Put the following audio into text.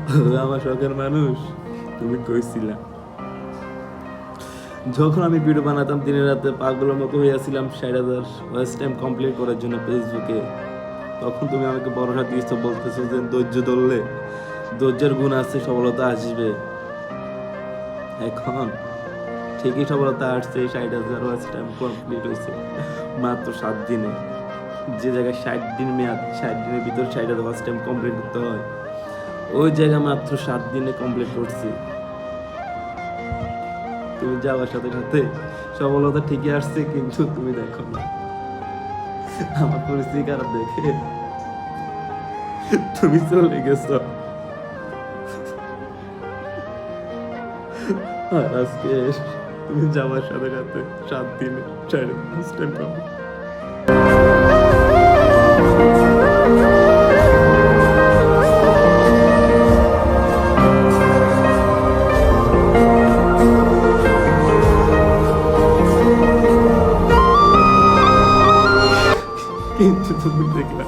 আমার শখের মানুষ, তুমি কইছিলা যখন আমি ভিডিও বানাতাম দিনের রাতে পাগলের মতো হইয়াছিলাম 60,000 ওয়াচ টাইম কমপ্লিট করার জন্য ফেসবুকে, তখন তুমি আমাকে ভরসা দিয়েছো, বলতেছো যে ধৈর্য ধরলে ধৈর্যের গুণ আছে, সফলতা আসবে। এখন ঠিকই সফলতা আসছে, 60,000 ওয়াচ টাইম কমপ্লিট হয়েছে মাত্র 7 দিনে। যে জায়গায় 60 দিন মেয়াদ, 60 দিনের ভিতর 60,000 ওয়াচ টাইম কমপ্লিট করতে হয়, ওই জায়গা মাত্র 7 দিনে কমপ্লিট করছি। তুমি যাওয়ার সাথে সাথে সফলতা ঠিকই আসছে, কিন্তু তুমি দেখো না আমার পরিস্থিতি খারাপ দেখে তুমি চলে গেছো। আর আজকে তুমি যাওয়ার সাথে সাথে 7 দিনে 60,000 টাইম কমপ্লিট। কিন্তু তুমি দেখলা